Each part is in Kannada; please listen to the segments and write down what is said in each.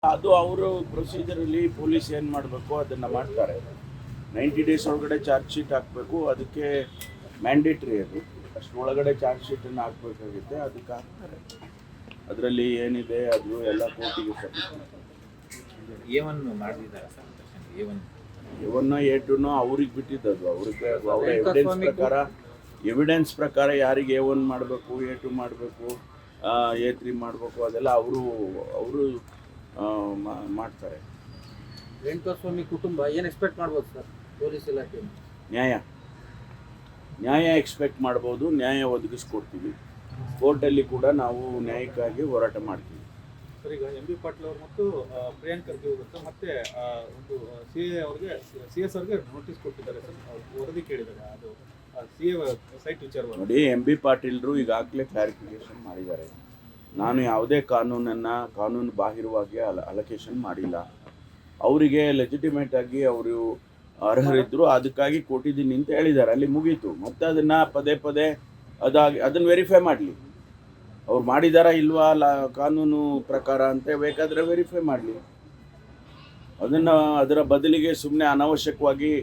ಅದು ಅವರು ಪ್ರೊಸೀಜರಲ್ಲಿ ಪೊಲೀಸ್ ಏನು ಮಾಡಬೇಕು ಅದನ್ನು ಮಾಡ್ತಾರೆ. 90 ಡೇಸ್ ಒಳಗಡೆ ಚಾರ್ಜ್ ಶೀಟ್ ಹಾಕಬೇಕು. ಅದಕ್ಕೆ ಮ್ಯಾಂಡೇಟ್ರಿ ಅದು. ಅಷ್ಟರೊಳಗಡೆ ಚಾರ್ಜ್ ಶೀಟನ್ನು ಹಾಕಬೇಕಾಗುತ್ತೆ. ಅದಕ್ಕೆ ಹಾಕ್ತಾರೆ. ಅದರಲ್ಲಿ ಏನಿದೆ ಅದು ಎಲ್ಲ ಕೋರ್ಟಿಗೆ ಸಬ್ಮಿಟ್ ಮಾಡ್ತಾರೆ. ಎವನ್ನ A2 ಅವ್ರಿಗೆ ಬಿಟ್ಟಿದ್ದದು. ಅವ್ರಿಗೆ ಅವರ ಎವಿಡೆನ್ಸ್ ಪ್ರಕಾರ ಯಾರಿಗೆ A1 ಮಾಡಬೇಕು, A2 ಮಾಡಬೇಕು, A3 ಮಾಡಬೇಕು ಅದೆಲ್ಲ ಅವರು ಮಾಡ್ತಾರೆ. ರೇಣುಕಾಸ್ವಾಮಿ ಕುಟುಂಬ ಏನು ಎಕ್ಸ್ಪೆಕ್ಟ್ ಮಾಡ್ಬೋದು ಸರ್ ಪೊಲೀಸ್ ಇಲಾಖೆ? ನ್ಯಾಯ ಎಕ್ಸ್ಪೆಕ್ಟ್ ಮಾಡ್ಬೋದು. ನ್ಯಾಯ ಒದಗಿಸ್ಕೊಡ್ತೀವಿ. ಕೋರ್ಟಲ್ಲಿ ಕೂಡ ನಾವು ನ್ಯಾಯಕ್ಕಾಗಿ ಹೋರಾಟ ಮಾಡ್ತೀವಿ. ಸರ್, ಈಗ ಎಂ ಬಿ ಪಾಟೀಲ್ ಅವರು ಮತ್ತು ಪ್ರಿಯಾಂಕ್ ಖರ್ಗೆ ಅವರು ಮತ್ತೆ ಒಂದು CS ಅವ್ರಿಗೆ ನೋಟಿಸ್ ಕೊಟ್ಟಿದ್ದಾರೆ ಸರ್, ವರದಿ ಕೇಳಿದ್ದಾರೆ. ಅದು CA ಸೈಟ್ ವಿಚಾರವಾಗಿ ನೋಡಿ, MB ಪಾಟೀಲ್ರು ಈಗಾಗಲೇ ಕ್ಲಾರಿಫಿಕೇಶನ್ ಮಾಡಿದ್ದಾರೆ. ನಾನು ಯಾವುದೇ ಕಾನೂನು ಬಾಹಿರವಾಗಿ ಅಲೋಕೇಶನ್ ಮಾಡಿಲ್ಲ. ಅವರಿಗೆ ಲೆಜಿಟಿಮೇಟ್ ಆಗಿ ಅವರು ಅರ್ಹರಿದ್ದರು, ಅದಕ್ಕಾಗಿ ಕೊಟ್ಟಿದ್ದೀನಿ ಅಂತ ಹೇಳಿದ್ದಾರೆ. ಅಲ್ಲಿ ಮುಗೀತು. ಮತ್ತೆ ಅದನ್ನು ಪದೇ ಅದನ್ನು ವೆರಿಫೈ ಮಾಡಲಿ. ಅವ್ರು ಮಾಡಿದಾರಾ ಇಲ್ವಾ ಕಾನೂನು ಪ್ರಕಾರ ಅಂತ ಬೇಕಾದರೆ ವೆರಿಫೈ ಮಾಡಲಿ. ಅದರ ಬದಲಿಗೆ ಸುಮ್ಮನೆ ಅನಾವಶ್ಯಕವಾಗಿ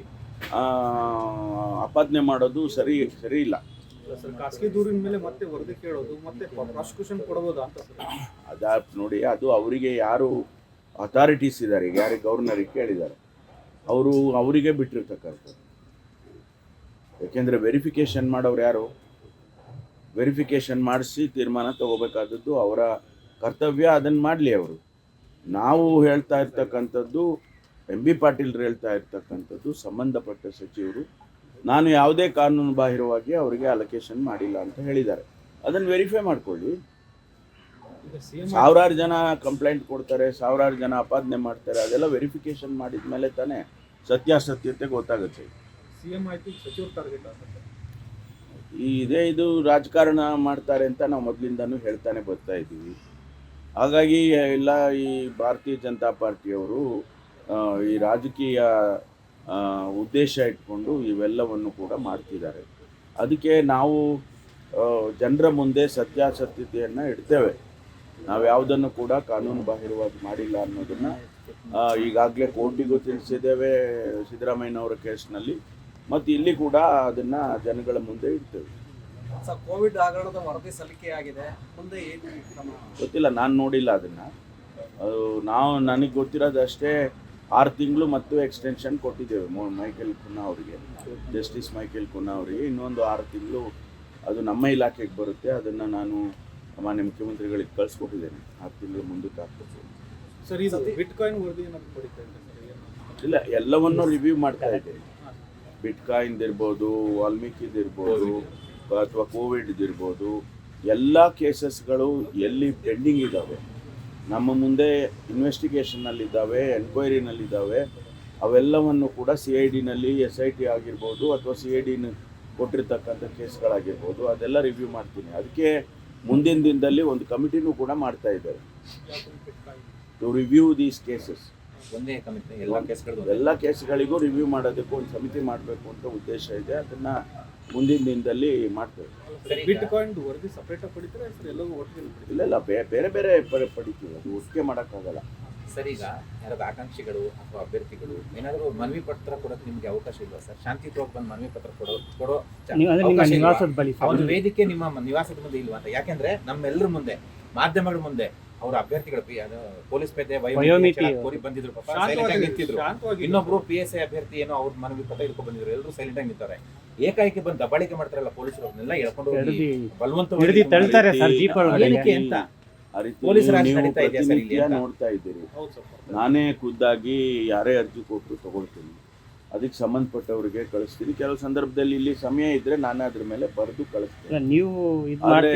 ಆಪಾದನೆ ಮಾಡೋದು ಸರಿ ಇಲ್ಲ. ಸರ್, ಖಾಸಗಿ ದೂರಿನ ಮೇಲೆ ಮತ್ತೆ ವರದಿ ಕೇಳೋದು ಮತ್ತೆ ಪ್ರಾಸಿಕ್ಯೂಷನ್ ಕೊಡಬಹುದು ಅಂತ ಸರ್. ನೋಡಿ, ಅದು ಅವರಿಗೆ ಯಾರು ಅಥಾರಿಟೀಸ್ ಇದ್ದಾರೆ, ಈಗ ಯಾರಿಗೆ ಗವರ್ನರಿಗೆ ಕೇಳಿದ್ದಾರೆ, ಅವರಿಗೆ ಬಿಟ್ಟಿರ್ತಕ್ಕಂಥದ್ದು. ಯಾಕೆಂದರೆ ವೆರಿಫಿಕೇಷನ್ ಮಾಡೋರು ಯಾರು? ವೆರಿಫಿಕೇಷನ್ ಮಾಡಿಸಿ ತೀರ್ಮಾನ ತಗೋಬೇಕಾದದ್ದು ಅವರ ಕರ್ತವ್ಯ. ಅದನ್ನು ಮಾಡಲಿ ಅವರು. ನಾವು ಹೇಳ್ತಾ ಇರ್ತಕ್ಕಂಥದ್ದು, MB ಪಾಟೀಲ್ರು ಹೇಳ್ತಾ ಇರ್ತಕ್ಕಂಥದ್ದು, ಸಂಬಂಧಪಟ್ಟ ಸಚಿವರು ನಾನು ಯಾವುದೇ ಕಾನೂನು ಬಾಹಿರವಾಗಿ ಅವರಿಗೆ ಅಲೋಕೇಶನ್ ಮಾಡಿಲ್ಲ ಅಂತ ಹೇಳಿದ್ದಾರೆ. ಅದನ್ನು ವೆರಿಫೈ ಮಾಡ್ಕೊಳ್ಳಿ. ಸಾವಿರಾರು ಜನ ಕಂಪ್ಲೇಂಟ್ ಕೊಡ್ತಾರೆ, ಸಾವಿರಾರು ಜನ ಆಪಾದನೆ ಮಾಡ್ತಾರೆ. ಅದೆಲ್ಲ ವೆರಿಫಿಕೇಷನ್ ಮಾಡಿದ ಮೇಲೆ ತಾನೇ ಸತ್ಯಾಸತ್ಯತೆ ಗೊತ್ತಾಗುತ್ತೆ. CM ಆಯ್ತು, ಸಚಿವರು ಟಾರ್ಗೆಟ್ ಆಗ್ತಾರೆ. ಇದು ರಾಜಕಾರಣ ಮಾಡ್ತಾರೆ ಅಂತ ನಾವು ಮೊದಲಿಂದನೂ ಹೇಳ್ತಾನೆ ಬರ್ತಾ ಇದ್ದೀವಿ. ಹಾಗಾಗಿ ಎಲ್ಲ ಈ ಭಾರತೀಯ ಜನತಾ ಪಾರ್ಟಿಯವರು ಈ ರಾಜಕೀಯ ಉದ್ದೇಶ ಇಟ್ಕೊಂಡು ಇವೆಲ್ಲವನ್ನು ಕೂಡ ಮಾಡ್ತಿದ್ದಾರೆ. ಅದಕ್ಕೆ ನಾವು ಜನರ ಮುಂದೆ ಸತ್ಯಾಸತ್ಯತೆಯನ್ನು ಇಡ್ತೇವೆ. ನಾವು ಯಾವುದನ್ನು ಕೂಡ ಕಾನೂನು ಬಾಹಿರವಾಗಿ ಮಾಡಿಲ್ಲ ಅನ್ನೋದನ್ನು ಈಗಾಗಲೇ ಕೋರ್ಟಿಗೂ ತಿಳಿಸಿದ್ದೇವೆ, ಸಿದ್ದರಾಮಯ್ಯನವರ ಕೇಸ್ನಲ್ಲಿ. ಮತ್ತು ಇಲ್ಲಿ ಕೂಡ ಅದನ್ನು ಜನಗಳ ಮುಂದೆ ಇಡ್ತೇವೆ. ಸರ್, ಕೋವಿಡ್ ಹಗರಣದ ವರದಿ ಸಲ್ಲಿಕೆ ಆಗಿದೆ, ಮುಂದೆ ಏನು ಕ್ರಮ? ಗೊತ್ತಿಲ್ಲ, ನಾನು ನೋಡಿಲ್ಲ ಅದನ್ನು. ನನಗೆ ಗೊತ್ತಿರೋದಷ್ಟೇ 6 ತಿಂಗಳು ಮತ್ತು ಎಕ್ಸ್ಟೆನ್ಷನ್ ಕೊಟ್ಟಿದ್ದೇವೆ ಮೈಕೇಲ್ ಖುನ್ನಾ ಅವರಿಗೆ, ಜಸ್ಟಿಸ್ ಮೈಕೇಲ್ ಖುನ್ನಾ ಅವರಿಗೆ. ಇನ್ನೊಂದು 6 ತಿಂಗಳು ಅದು ನಮ್ಮ ಇಲಾಖೆಗೆ ಬರುತ್ತೆ. ಅದನ್ನು ನಾನು ಮಾನ್ಯ ಮುಖ್ಯಮಂತ್ರಿಗಳಿಗೆ ಕಳಿಸ್ಕೊಟ್ಟಿದ್ದೇನೆ. 6 ತಿಂಗಳು ಮುಂದಕ್ಕೆ ಹಾಕ್ಬೇಕು. ಸರ್, ಇದು ಬಿಟ್ಕಾಯಿನ್ ವರದಿ ಏನಾದ್ರು ಪಡಿತಾ ಇಲ್ಲ, ಎಲ್ಲವನ್ನೂ ರಿವ್ಯೂ ಮಾಡ್ತಾ ಇದ್ದೇನೆ. ಬಿಟ್ಕಾಯಿನ್ದಿರ್ಬೋದು, ವಾಲ್ಮೀಕಿದಿರ್ಬೋದು, ಅಥವಾ ಕೋವಿಡ್ದಿರ್ಬೋದು, ಎಲ್ಲ ಕೇಸಸ್ಗಳು ಎಲ್ಲಿ ಪೆಂಡಿಂಗ್ ಇದ್ದಾವೆ, ನಮ್ಮ ಮುಂದೆ ಇನ್ವೆಸ್ಟಿಗೇಷನ್ನಲ್ಲಿದ್ದಾವೆ, ಎನ್ಕ್ವೈರಿನಲ್ಲಿದ್ದಾವೆ, ಅವೆಲ್ಲವನ್ನು ಕೂಡ CIDನಲ್ಲಿ SIT ಆಗಿರ್ಬೋದು ಅಥವಾ CID ಕೊಟ್ಟಿರ್ತಕ್ಕಂಥ ಕೇಸ್ಗಳಾಗಿರ್ಬೋದು, ಅದೆಲ್ಲ ರಿವ್ಯೂ ಮಾಡ್ತೀನಿ. ಅದಕ್ಕೆ ಮುಂದಿನ ದಿನದಲ್ಲಿ ಒಂದು ಕಮಿಟಿನೂ ಕೂಡ ಮಾಡ್ತಾ ಇದ್ದಾರೆ ಟು ರಿವ್ಯೂ ದೀಸ್ ಕೇಸಸ್. ಎಲ್ಲ ಕೇಸ್ಗಳಿಗೂ ರಿವ್ಯೂ ಮಾಡೋದಕ್ಕೂ ಒಂದು ಸಮಿತಿ ಮಾಡಬೇಕು ಅಂತ ಉದ್ದೇಶ ಇದೆ. ಅದನ್ನು ಮುಂದಿನ ದಿನದಲ್ಲಿ ಮಾಡ್ತೇವೆ. ಬಿಟ್ಕಾಯಿನ್ ವರದಿ ಸಪರೇಟ್ ಆಗಿ ಪಡಿತಾರೆ ಸರ್, ಎಲ್ಲವೂ ಒಟ್ಟಿಗೆ? ಇಲ್ಲ, ಬೇರೆ ಪಡಿತೀವಿ. ಅದು ಒಟ್ಟಿಗೆ ಮಾಡೋಕ್ಕಾಗಲ್ಲ ಸರ್. ಈಗ ಯಾರಾದ್ರೂ ಆಕಾಂಕ್ಷಿಗಳು ಅಥವಾ ಅಭ್ಯರ್ಥಿಗಳು ಏನಾದರೂ ಮನವಿ ಪತ್ರ ಕೊಡೋಕೆ ನಿಮಗೆ ಅವಕಾಶ ಇಲ್ವಾ ಸರ್? ಶಾಂತಿಯುತವಾಗಿ ಬಂದು ಮನವಿ ಪತ್ರ ಕೊಡೋ ಒಂದು ವೇದಿಕೆ ನಿಮ್ಮ ನಿವಾಸದ ಮುಂದೆ ಇಲ್ವಾ ಅಂತ? ಯಾಕೆಂದ್ರೆ ನಮ್ಮೆಲ್ಲರ ಮುಂದೆ, ಮಾಧ್ಯಮಗಳ ಮುಂದೆ ಅವ್ರ ಅಭ್ಯರ್ಥಿಗಳು ಪೊಲೀಸ್ ಪೇದೆ ಕೋರಿ ಬಂದಿದ್ರು, ನಿಂತಿದ್ರು. ಇನ್ನೊಬ್ರು PSI ಅಭ್ಯರ್ಥಿ ಏನೋ ಅವ್ರ ಮನವಿ ಪತ್ರ ಇಟ್ಕೊಂಡು ಬಂದಿದ್ರು. ಎಲ್ಲರೂ ಸೈಲೆಂಟ್ ಆಗಿ ನಿಂತಾರೆ. ಏಕಾಏಕಿ ಬಂದು ದಬ್ಬಾಳಿಕೆ ಮಾಡ್ತಾರಲ್ಲ ಪೊಲೀಸರು, ಅವ್ರನ್ನೆಲ್ಲ ಎಳ್ಕೊಂಡು ಬಲವಂತವಾಗಿ ಅಂತ ನೋಡ್ತಾ ಇದ್ದೀರಿ. ನಾನೇ ಖುದ್ದಾಗಿ ಯಾರೇ ಅರ್ಜಿ ಕೊಟ್ಟರು ತಗೊಳ್ತೀನಿ. ಅದಕ್ಕೆ ಸಂಬಂಧಪಟ್ಟವರಿಗೆ ಕಳಿಸ್ತೀನಿ. ಕೆಲವು ಸಂದರ್ಭದಲ್ಲಿ ಇಲ್ಲಿ ಸಮಯ ಇದ್ರೆ ನಾನು ಅದ್ರ ಮೇಲೆ ಬರೆದು ಕಳಿಸ್ತೀನಿ. ಆದರೆ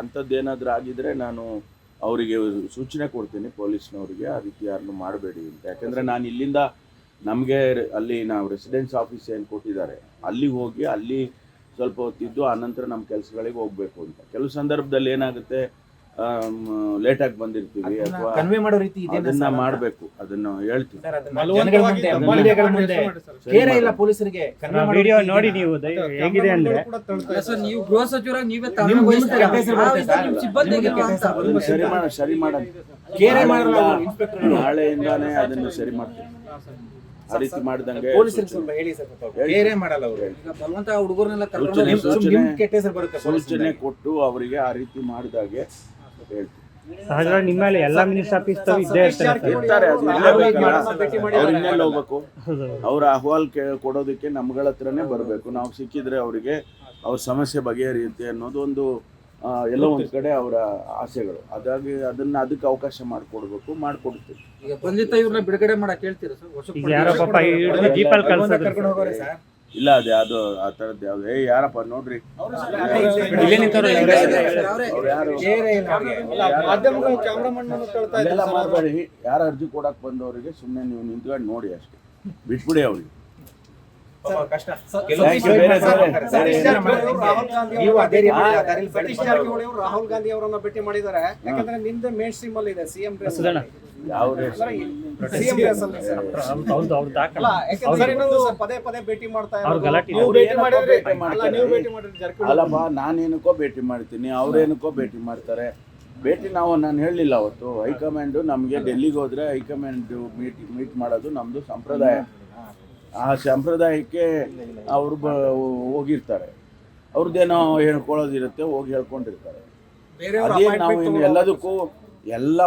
ಅಂಥದ್ದೇನಾದ್ರೂ ಆಗಿದ್ರೆ ನಾನು ಅವರಿಗೆ ಸೂಚನೆ ಕೊಡ್ತೀನಿ, ಪೊಲೀಸ್ನವರಿಗೆ, ಆ ರೀತಿ ಯಾರನ್ನು ಮಾಡಬೇಡಿ ಅಂತ. ಯಾಕೆಂದರೆ ನಾನು ಇಲ್ಲಿಂದ ನಮಗೆ ಅಲ್ಲಿ ನಾವು ರೆಸಿಡೆನ್ಸ್ ಆಫೀಸ್ ಏನು ಕೊಟ್ಟಿದ್ದಾರೆ ಅಲ್ಲಿಗೆ ಹೋಗಿ ಅಲ್ಲಿ ಸ್ವಲ್ಪ ಹೊತ್ತಿದ್ದು ಆನಂತರ ನಮ್ಮ ಕೆಲಸಗಳಿಗೆ ಹೋಗಬೇಕು ಅಂತ. ಕೆಲವು ಸಂದರ್ಭದಲ್ಲಿ ಏನಾಗುತ್ತೆ, ಲೇಟಾಗಿ ಬಂದಿರ್ತೀವಿ ಅಥವಾ ಕನ್ವೆ ಮಾಡೋ ರೀತಿ ಇದೆ ಅದನ್ನ ಮಾಡಬೇಕು, ಅದನ್ನು ಹೇಳ್ತೀವಿ. ಸರ್, ಅದನ್ನ ಜನಗಳ ಮುಂದೆ, ಮೀಡಿಯಾಗಳ ಮುಂದೆ ಕೇರ ಇಲ್ಲ ಪೊಲೀಸರಿಗೆ ಕನ್ವೆ ಮಾಡೋ ವಿಡಿಯೋ ರೀತಿ ನೋಡಿ ಇದೆಯಾ? ನೀವು ಹೇಗಿದೆ ಅಂದ್ರೆ ಅಲ್ಲ ಸರ್, ನೀವು ಗೃಹ ಸಚಿವರಾಗಿ ನೀವೇ ನಿಮ್ಗೆ ವಹಿಸ್ತೀರಾ? ಕೆಟ್ಟ ಹೆಸರು ಬರುತ್ತೆ ಸರ್. ನಿಮ್ಮ ಸಿಬ್ಬಂದಿಗೆ ನಿಮ್ಗೆ ಕೆಟ್ಟ ಹೆಸರು ಬರುತ್ತೆ. ಅದನ್ನ ಸರಿ ಮಾಡೋಣ. ಕೇರೆ ಮಾಡಲ್ಲ ಅವರು ಇನ್ಸ್ಪೆಕ್ಟರ್ ನಾಳೆಯಿಂದಾನೇ ಅದನ್ನು ಸರಿ ಮಾಡ್ತೀವಿ. ಆ ರೀತಿ ಮಾಡ್ದಂಗೆ ಪೊಲೀಸರಿಗೆ ಸ್ವಲ್ಪ ಹೇಳಿ ಸರ್, ಪಾಪ ಕೇರೆ ಮಾಡಲ್ಲ ಅವರು. ಈಗ ಬಲವಂತ ಹುಡುಗರನ್ನೆಲ್ಲ ಕರ್ಕೊಂಡು ಸೂಚನೆ- ನಿಮ್ಗೆ ಕೆಟ್ಟ ಹೆಸರು ಬರುತ್ತೆ ಸೂಚನೆ ಕೊಟ್ಟು ಅವರಿಗೆ ಆ ರೀತಿ ಮಾಡಿದಾಗೆ ಹೇಳ್ತೀವಿ. ಸಹಜವಾಗಿ ನಿಮ್ಮ ಮೇಲೆ ಎಲ್ಲಾ ಮಿನಿಸ್ಟರ್ ಆಫೀಸ್ ಇದ್ದೇ ಇರ್ತಾರೆ ಸರ್. ಇರ್ತಾರೆ, ಅದು ಇರ್ಲೇಬೇಕಲ್ಲ. ಅವ್ರು ಇನ್ನೆಲ್ಲಿ ಹೋಗ್ಬೇಕು? ಹೌದು. ಅವ್ರ ಅಹವಾಲ್ ಕೊಡೋದಕ್ಕೆ ನಮ್ಗಳ ಹತ್ರನೇ ಬರಬೇಕು. ನಾವು ಸಿಕ್ಕಿದ್ರೆ ಅವರಿಗೆ ಅವ್ರ ಸಮಸ್ಯೆ ಬಗೆಹರಿಯುತ್ತೆ ಅನ್ನೋದು ಒಂದು ಎಲ್ಲೋ ಒಂದು ಕಡೆ ಅವರ ಆಸೆಗಳು. ಅದಾಗಿ ಅದಕ್ಕೆ ಅವಕಾಶ ಮಾಡಿಕೊಡ್ಬೇಕು, ಮಾಡಿಕೊಡ್ತೀವಿ. ಈಗ ಬಂಧಿತ ಇವ್ರನ್ನ ಬಿಡುಗಡೆ ಮಾಡಕ್ ಹೇಳ್ತೀರಾ ಸರ್? ವಶಕ್ಕೆ ಈಗ ಯಾರೋ ಪಾಪ ಹಿಡಿದು ಜೀಪಲ್ಲಿ ಕಳ್ಸೋದು ಕರ್ಕೊಂಡು ಹೋಗೋರೆ ಸರ್. ಇಲ್ಲ, ಅದು ಯಾವುದು ಆ ಥರದ್ದು ಯಾವ್ದು ಯಾರಪ್ಪ ನೋಡ್ರಿ ಇಲ್ಲೇ ನಿಂತವ್ರು ಅವ್ರೇ. ಅವ್ರು ಯಾರು ಕೇರೆ ಇಲ್ಲ ಅವ್ರಿಗೆ. ಮಾಧ್ಯಮಗಳು ಕ್ಯಾಮ್ರಾಮನ್ ತಳ್ತಾ ಅದೆಲ್ಲ ಇದ್ದಾರೆ ಸರ್. ಮಾಡಬೇಡಿ. ಯಾರು ಅರ್ಜಿ ಕೊಡಕ್ ಬಂದವರಿಗೆ ಸುಮ್ಮನೆ ನೀವು ನಿಂತ್ಕೊಂಡು ನೋಡಿ ಅಷ್ಟೇ, ಬಿಟ್ಬಿಡಿ ಅವ್ರಿಗೆ. ಪಾಪ ಕಷ್ಟ. Thank you. ಬೇರೆ ಸತೀಶ್ ಜಾರಕಿಹೊಳಿ ಅವರು ರಾಹುಲ್ ಗಾಂಧಿ ನೀವು ಅದೇ ರೀತಿ ಹಾ. ದಾರಿಲಿ ಸತೀಶ್ ಜಾರಕಿಹೊಳಿ ಅವರು ರಾಹುಲ್ ಗಾಂಧಿ ಅವರನ್ನ ಭೇಟಿ ಮಾಡಿದ್ದಾರೆ. ಯಾಕಂದ್ರೆ ನಿಮ್ದು ಮೇನ್ ಸ್ಟ್ರೀಮ್ ಅಲ್ಲಿ ಇದೆ ಸಿಎಂ ಸುಧಣ್ಣ. ಯಾವ ಸಿಎಂ ರೇಸ್ ಅಲ್ಲಿ ಸರ್. ಹೌದು ಅವ್ರು ದಾಖಲ ಅಲ್ಲ, ಯಾಕಂದ್ರೆ ಇನ್ನೊಂದು ಪದೇ ಪದೇ ಭೇಟಿ ಮಾಡ್ತಾ ಅವ್ರು ಇರೋದು. ಗಲಾಟೆ ನೀವು ಭೇಟಿ ಮಾಡಿದ್ರೆ ಭೇಟಿ ಮಾಡ್ತಾರೆ. ನೀವು ಭೇಟಿ ಮಾಡಿದ್ರೆ ಜಾರಕಿಹೊಳಿ ಅಲ್ಲಪ್ಪ, ನಾನೇನಕ್ಕೋ ಭೇಟಿ ಮಾಡ್ತೀನಿ, ಅವ್ರೇನಕ್ಕೋ ಭೇಟಿ ಮಾಡ್ತಾರೆ. ಭೇಟಿ ನಾನು ಹೇಳಲಿಲ್ಲ ಅವತ್ತು. ಹೈಕಮಾಂಡು ನಮಗೆ ಡೆಲ್ಲಿಗೆ ಹೋದ್ರೆ ಹೈಕಮಾಂಡ್ ಮೀಟ್ ಮಾಡೋದು ನಮ್ಮದು ಸಂಪ್ರದಾಯ. ಆ ಸಂಪ್ರದಾಯಕ್ಕೆ ಅವರು ಹೋಗಿರ್ತಾರೆ. ಅವ್ರದ್ದೇನೋ ಹೇಳ್ಕೊಳ್ಳೋದಿರುತ್ತೆ, ಹೋಗಿ ಹೇಳ್ಕೊಂಡಿರ್ತಾರೆ. ಬೇರೆಯವ್ರ ಅದೇ ನಾವು appointment ಇನ್ನು ತಗೊಳ್ಳೋದು. ಎಲ್ಲದಕ್ಕೂ ಎಲ್ಲ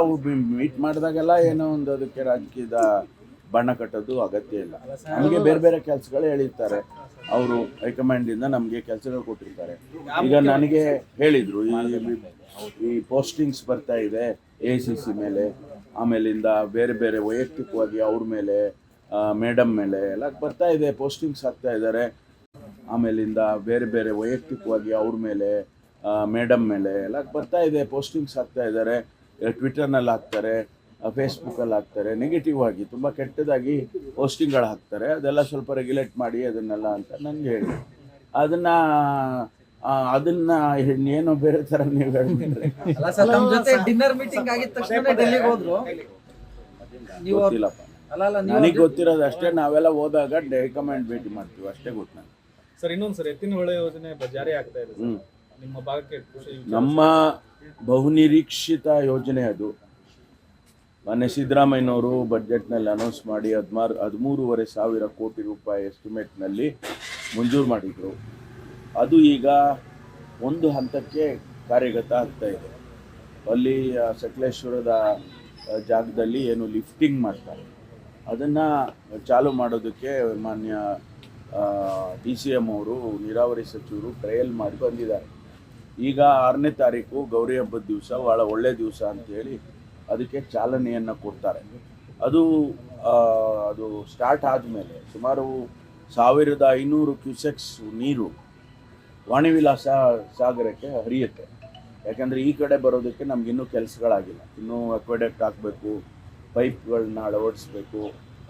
ಮೀಟ್ ಮಾಡಿದಾಗೆಲ್ಲ ಏನೋ ಒಂದು ಅದಕ್ಕೆ ರಾಜಕೀಯದ ಬಣ್ಣ ಕಟ್ಟೋದು ಅಗತ್ಯ ಇಲ್ಲ. ನಮಗೆ ಬೇರೆ ಬೇರೆ ಕೆಲಸಗಳು ಹೇಳಿರ್ತಾರೆ. ಅವರು ಹೈಕಮಾಂಡಿಂದ ನಮಗೆ ಕೆಲಸಗಳು ಕೊಟ್ಟಿರ್ತಾರೆ. ಈಗ ನನಗೆ ಹೇಳಿದರು, ಈ ಪೋಸ್ಟಿಂಗ್ಸ್ ಬರ್ತಾ ಇದೆ ACC ಮೇಲೆ, ಆಮೇಲಿಂದ ಬೇರೆ ಬೇರೆ ವೈಯಕ್ತಿಕವಾಗಿ ಅವ್ರ ಮೇಲೆ, ಮೇಡಮ್ ಮೇಲೆ ಎಲ್ಲ ಬರ್ತಾ ಇದೆ, ಪೋಸ್ಟಿಂಗ್ಸ್ ಆಗ್ತಾ ಇದ್ದಾರೆ. ಆಮೇಲಿಂದ ಬೇರೆ ಬೇರೆ ವೈಯಕ್ತಿಕವಾಗಿ ಅವ್ರ ಮೇಲೆ, ಮೇಡಮ್ ಮೇಲೆ ಎಲ್ಲ ಬರ್ತಾ ಇದೆ, ಪೋಸ್ಟಿಂಗ್ಸ್ ಆಗ್ತಾ ಇದ್ದಾರೆ. ಟ್ವಿಟರ್ನಲ್ಲಿ ಹಾಕ್ತಾರೆ, ಫೇಸ್ಬುಕ್ಕಲ್ಲಿ ಹಾಕ್ತಾರೆ, ನೆಗೆಟಿವ್ ಆಗಿ ತುಂಬ ಕೆಟ್ಟದಾಗಿ ಪೋಸ್ಟಿಂಗ್ಗಳು ಹಾಕ್ತಾರೆ. ಅದೆಲ್ಲ ಸ್ವಲ್ಪ ರೆಗ್ಯುಲೇಟ್ ಮಾಡಿ ಅದನ್ನೆಲ್ಲ ಅಂತ ನನಗೆ ಹೇಳಿ, ಅದನ್ನ ಏನೋ ಬೇರೆ ಥರ ನೀವು ಹೇಳಿದ್ರೆ ಅಲ್ಲ ಸರ್, ನಮ್ಮ ಜೊತೆ ಡಿನ್ನರ್ ಮೀಟಿಂಗ್ ಆಗಿದ ತಕ್ಷಣ ಡೆಲ್ಲಿಗೆ ಹೋದ್ರು. ನೀವು ಗೊತ್ತಿಲ್ಲಪ್ಪ. ಅಲ್ಲ ಅಲ್ಲ ನೀವು ನನಗೆ ಗೊತ್ತಿರೋದು ಅಷ್ಟೇ, ನಾವೆಲ್ಲ ಹೋದಾಗ ಹೈಕಮಾಂಡ್ ಭೇಟಿ ಮಾಡ್ತೀವಿ ಅಷ್ಟೇ ಗೊತ್ತು ನನಗೆ. ಸರ್, ಇನ್ನೊಂದು ಸರ್, ಎತ್ತಿನ ಹೊಳೆ ಯೋಜನೆ ಜಾರಿ ಆಗ್ತಾ ಇದೆ ಸರ್. ನಿಮ್ಮ ಭಾಗಕ್ಕೆ ಖುಷಿ ವಿಚಾರ. ನಮ್ಮ ಬಹುನಿರೀಕ್ಷಿತ ಯೋಜನೆ ಅದು. ಮೊನ್ನೆ ಸಿದ್ದರಾಮಯ್ಯನವರು ಬಜೆಟ್ನಲ್ಲಿ ಅನೌನ್ಸ್ ಮಾಡಿ 13,500 ಕೋಟಿ ರೂಪಾಯಿ ಎಸ್ಟಿಮೇಟ್ನಲ್ಲಿ ಮಂಜೂರು ಮಾಡಿದರು. ಅದು ಈಗ ಒಂದು ಹಂತಕ್ಕೆ ಕಾರ್ಯಗತ ಆಗ್ತಾ ಇದೆ. ಅಲ್ಲಿ ಸಕಲೇಶ್ವರದ ಜಾಗದಲ್ಲಿ ಏನು ಲಿಫ್ಟಿಂಗ್ ಮಾಡ್ತಾರೆ, ಅದನ್ನು ಚಾಲು ಮಾಡೋದಕ್ಕೆ ಮಾನ್ಯ DCM ಅವರು, ನೀರಾವರಿ ಸಚಿವರು ಟ್ರಯಲ್ ಮಾಡಿ ಬಂದಿದ್ದಾರೆ. ಈಗ 6ನೇ ತಾರೀಕು ಗೌರಿ ಹಬ್ಬದ ದಿವಸ, ಭಾಳ ಒಳ್ಳೆಯ ದಿವಸ ಅಂತೇಳಿ ಅದಕ್ಕೆ ಚಾಲನೆಯನ್ನು ಕೊಡ್ತಾರೆ. ಅದು ಸ್ಟಾರ್ಟ್ ಆದಮೇಲೆ ಸುಮಾರು 1,500 ಕ್ಯೂಸೆಕ್ಸ್ ನೀರು ವಾಣಿವಿಲಾಸ ಸಾಗರಕ್ಕೆ ಹರಿಯುತ್ತೆ. ಯಾಕಂದರೆ ಈ ಕಡೆ ಬರೋದಕ್ಕೆ ನಮಗಿನ್ನೂ ಕೆಲಸಗಳಾಗಿಲ್ಲ. ಇನ್ನೂ ಅಕ್ವೆಡಕ್ಟ್ ಹಾಕಬೇಕು, ಪೈಪ್ಗಳನ್ನ ಅಳವಡಿಸ್ಬೇಕು.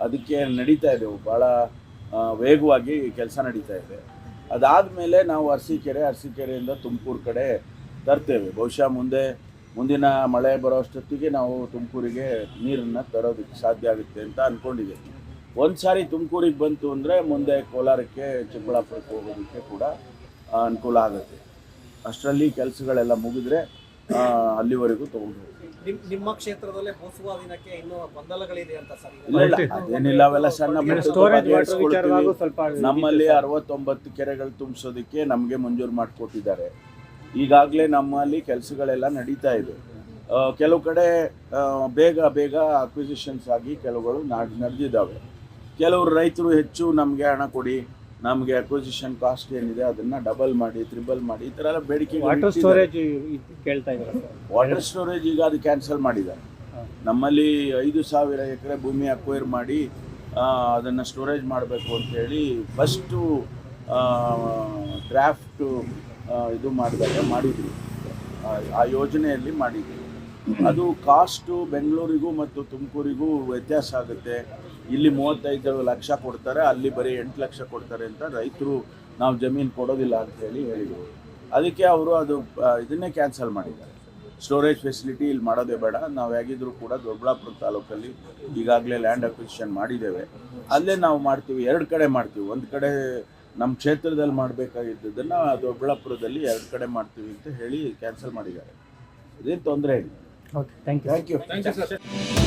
ಅದಕ್ಕೆ ನಡೀತಾ ಇದೆ, ಭಾಳ ವೇಗವಾಗಿ ಕೆಲಸ ನಡೀತಾ ಇದೆ. ಅದಾದಮೇಲೆ ನಾವು ಅರಸೀಕೆರೆಯಿಂದ ತುಮಕೂರು ಕಡೆ ತರ್ತೇವೆ. ಬಹುಶಃ ಮುಂದಿನ ಮಳೆ ಬರೋ ಅಷ್ಟೊತ್ತಿಗೆ ನಾವು ತುಮಕೂರಿಗೆ ನೀರನ್ನು ತರೋದಕ್ಕೆ ಸಾಧ್ಯ ಆಗುತ್ತೆ ಅಂತ ಅಂದ್ಕೊಂಡಿದ್ದೀವಿ. ಒಂದು ಸಾರಿ ತುಮಕೂರಿಗೆ ಬಂತು ಅಂದರೆ ಮುಂದೆ ಕೋಲಾರಕ್ಕೆ, ಚಿಕ್ಕಬಳ್ಳಾಪುರಕ್ಕೆ ಹೋಗೋದಕ್ಕೆ ಕೂಡ ಅನುಕೂಲ ಆಗುತ್ತೆ. ಅಷ್ಟರಲ್ಲಿ ಕೆಲಸಗಳೆಲ್ಲ ಮುಗಿದ್ರೆ ಅಲ್ಲಿವರೆಗೂ ತೊಗೊಂಡು ನಿಮ್ಮ ಕ್ಷೇತ್ರದಲ್ಲೇ ಭೂಸುವ ದಿನಕ್ಕೆ ಇನ್ನೂ ಗೊಂದಲಗಳಿದೆ ಅಂತ ಸರ್. ಇಲ್ಲ, ಅದೇನಿಲ್ಲ, ಅವೆಲ್ಲ ಸಣ್ಣ ಸ್ಟೋರೇಜ್ ವಾಟರ್ ವಿಚಾರವಾಗೂ ಸ್ವಲ್ಪ ನಮ್ಮಲ್ಲಿ 69 ಕೆರೆಗಳು ತುಂಬಿಸೋದಕ್ಕೆ ನಮಗೆ ಮಂಜೂರು ಮಾಡಿಕೊಟ್ಟಿದ್ದಾರೆ. ಈಗಾಗಲೇ ನಮ್ಮಲ್ಲಿ ಕೆಲಸಗಳೆಲ್ಲ ನಡೀತಾ ಇದೆ. ಕೆಲವು ಕಡೆ ಬೇಗ ಅಕ್ವಿಸಿಷನ್ಸ್ ಆಗಿ ಕೆಲವುಗಳು ನಡೆದಿದ್ದಾವೆ. ಕೆಲವರು ರೈತರು ಹೆಚ್ಚು ನಮಗೆ ಹಣ ಕೊಡಿ, ನಮಗೆ ಅಕ್ವಿಸಿಷನ್ ಕಾಸ್ಟ್ ಏನಿದೆ ಅದನ್ನು ಡಬಲ್ ಮಾಡಿ, ತ್ರಿಬಲ್ ಮಾಡಿ, ಈ ಥರ ಎಲ್ಲ ಬೇಡಿಕೆ. ವಾಟರ್ ಸ್ಟೋರೇಜ್ ಕೇಳ್ತಾ ಇದ್ದಾರೆ ಸರ್. ವಾಟರ್ ಸ್ಟೋರೇಜ್ ಈಗ ಅದು ಕ್ಯಾನ್ಸಲ್ ಮಾಡಿದ್ದಾರೆ. ನಮ್ಮಲ್ಲಿ 5,000 ಎಕರೆ ಭೂಮಿ ಅಕ್ವೈರ್ ಮಾಡಿ ಅದನ್ನು ಸ್ಟೋರೇಜ್ ಮಾಡಬೇಕು ಅಂತೇಳಿ ಫಸ್ಟು ಡ್ರಾಫ್ಟು ಇದು ಮಾಡಿದ್ವಿ. ಆ ಯೋಜನೆಯಲ್ಲಿ ಮಾಡಿದ್ವಿ. ಅದು ಕಾಸ್ಟು ಬೆಂಗಳೂರಿಗೂ ಮತ್ತು ತುಮಕೂರಿಗೂ ವ್ಯತ್ಯಾಸ ಆಗುತ್ತೆ. ಇಲ್ಲಿ 35 ಲಕ್ಷ ಕೊಡ್ತಾರೆ, ಅಲ್ಲಿ ಬರೀ 8 ಲಕ್ಷ ಕೊಡ್ತಾರೆ ಅಂತ ರೈತರು ನಾವು ಜಮೀನು ಕೊಡೋದಿಲ್ಲ ಅಂತೇಳಿ ಹೇಳಿದರು. ಅದಕ್ಕೆ ಅವರು ಇದನ್ನೇ ಕ್ಯಾನ್ಸಲ್ ಮಾಡಿದ್ದಾರೆ. ಸ್ಟೋರೇಜ್ ಫೆಸಿಲಿಟಿ ಇಲ್ಲಿ ಮಾಡೋದೇ ಬೇಡ, ನಾವು ಹೇಗಿದ್ರು ಕೂಡ ದೊಡ್ಡಬಳ್ಳಾಪುರ ತಾಲೂಕಲ್ಲಿ ಈಗಾಗಲೇ ಲ್ಯಾಂಡ್ ಅಕ್ವಿಸಿಷನ್ ಮಾಡಿದ್ದೇವೆ, ಅಲ್ಲೇ ನಾವು ಮಾಡ್ತೀವಿ. 2 ಕಡೆ ಮಾಡ್ತೀವಿ. ಒಂದು ಕಡೆ ನಮ್ಮ ಕ್ಷೇತ್ರದಲ್ಲಿ ಮಾಡಬೇಕಾಗಿದ್ದನ್ನು ದೊಡ್ಡಬಳ್ಳಾಪುರದಲ್ಲಿ 2 ಕಡೆ ಮಾಡ್ತೀವಿ ಅಂತ ಹೇಳಿ ಕ್ಯಾನ್ಸಲ್ ಮಾಡಿದ್ದಾರೆ. ಇದೇನು ತೊಂದರೆ ಇಲ್ಲ. Okay, thank you. Thank you. Thank you sir.